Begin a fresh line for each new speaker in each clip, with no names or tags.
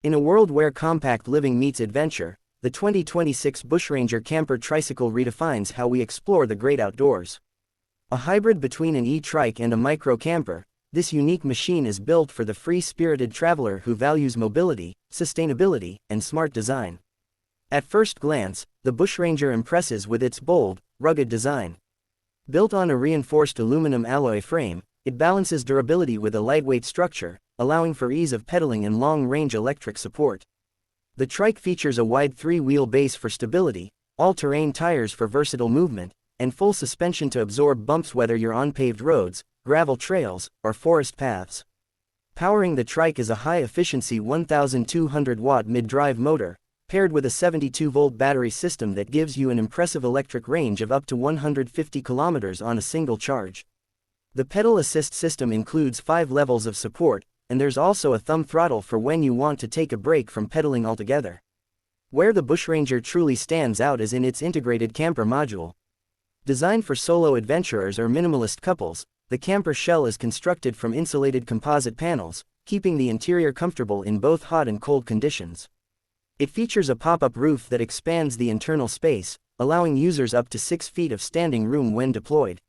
In a world where compact living meets adventure, the 2026 Bushranger Camper Tricycle redefines how we explore the great outdoors. A hybrid between an e-trike and a micro-camper, this unique machine is built for the free-spirited traveler who values mobility, sustainability, and smart design. At first glance, the Bushranger impresses with its bold, rugged design. Built on a reinforced aluminum alloy frame, it balances durability with a lightweight structure, allowing for ease of pedaling and long-range electric support. The trike features a wide three-wheel base for stability, all-terrain tires for versatile movement, and full suspension to absorb bumps whether you're on paved roads, gravel trails, or forest paths. Powering the trike is a high-efficiency 1,200-watt mid-drive motor, paired with a 72-volt battery system that gives you an impressive electric range of up to 150 kilometers on a single charge. The pedal assist system includes 5 levels of support, and there's also a thumb throttle for when you want to take a break from pedaling altogether. Where the Bushranger truly stands out is in its integrated camper module. Designed for solo adventurers or minimalist couples, the camper shell is constructed from insulated composite panels, keeping the interior comfortable in both hot and cold conditions. It features a pop-up roof that expands the internal space, allowing users up to 6 feet of standing room when deployed.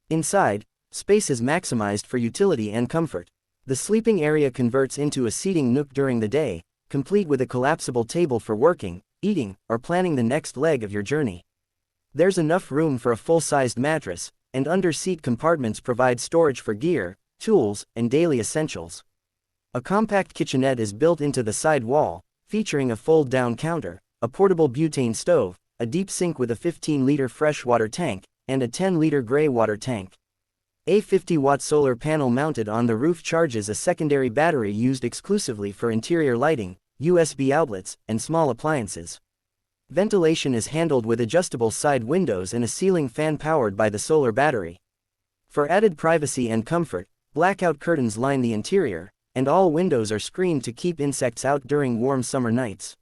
Inside, space is maximized for utility and comfort. The sleeping area converts into a seating nook during the day, complete with a collapsible table for working, eating, or planning the next leg of your journey. There's enough room for a full-sized mattress, and under-seat compartments provide storage for gear, tools, and daily essentials. A compact kitchenette is built into the side wall, featuring a fold-down counter, a portable butane stove, a deep sink with a 15-liter freshwater tank, and a 10-liter gray water tank. A 50-watt solar panel mounted on the roof charges a secondary battery used exclusively for interior lighting, USB outlets, and small appliances. Ventilation is handled with adjustable side windows and a ceiling fan powered by the solar battery. For added privacy and comfort, blackout curtains line the interior, and all windows are screened to keep insects out during warm summer nights.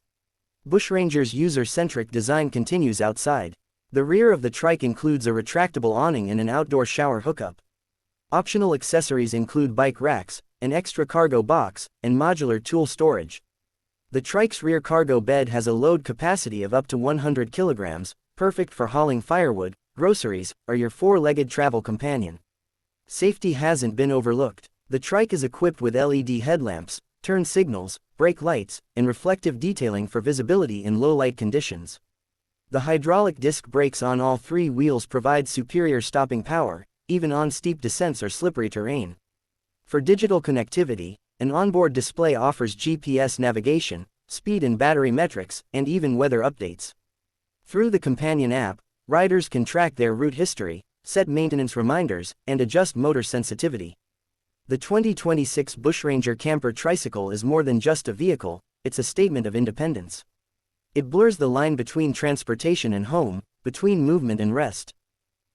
Bushranger's user-centric design continues outside. The rear of the trike includes a retractable awning and an outdoor shower hookup. Optional accessories include bike racks, an extra cargo box, and modular tool storage. The trike's rear cargo bed has a load capacity of up to 100 kilograms, perfect for hauling firewood, groceries, or your 4-legged travel companion. Safety hasn't been overlooked. The trike is equipped with LED headlamps, turn signals, brake lights, and reflective detailing for visibility in low-light conditions. The hydraulic disc brakes on all 3 wheels provide superior stopping power, even on steep descents or slippery terrain. For digital connectivity, an onboard display offers GPS navigation, speed and battery metrics, and even weather updates. Through the companion app, riders can track their route history, set maintenance reminders, and adjust motor sensitivity. The 2026 Bushranger Camper Tricycle is more than just a vehicle, it's a statement of independence. It blurs the line between transportation and home, between movement and rest.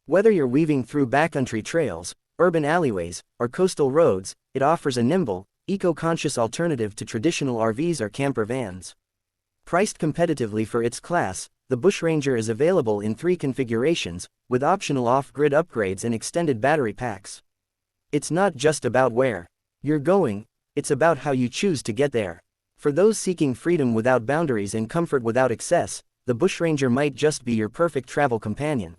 Whether you're weaving through backcountry trails, urban alleyways, or coastal roads, it offers a nimble, eco-conscious alternative to traditional RVs or camper vans. Priced competitively for its class, the Bushranger is available in 3 configurations, with optional off-grid upgrades and extended battery packs. It's not just about where you're going, it's about how you choose to get there. For those seeking freedom without boundaries and comfort without excess, the Bushranger might just be your perfect travel companion.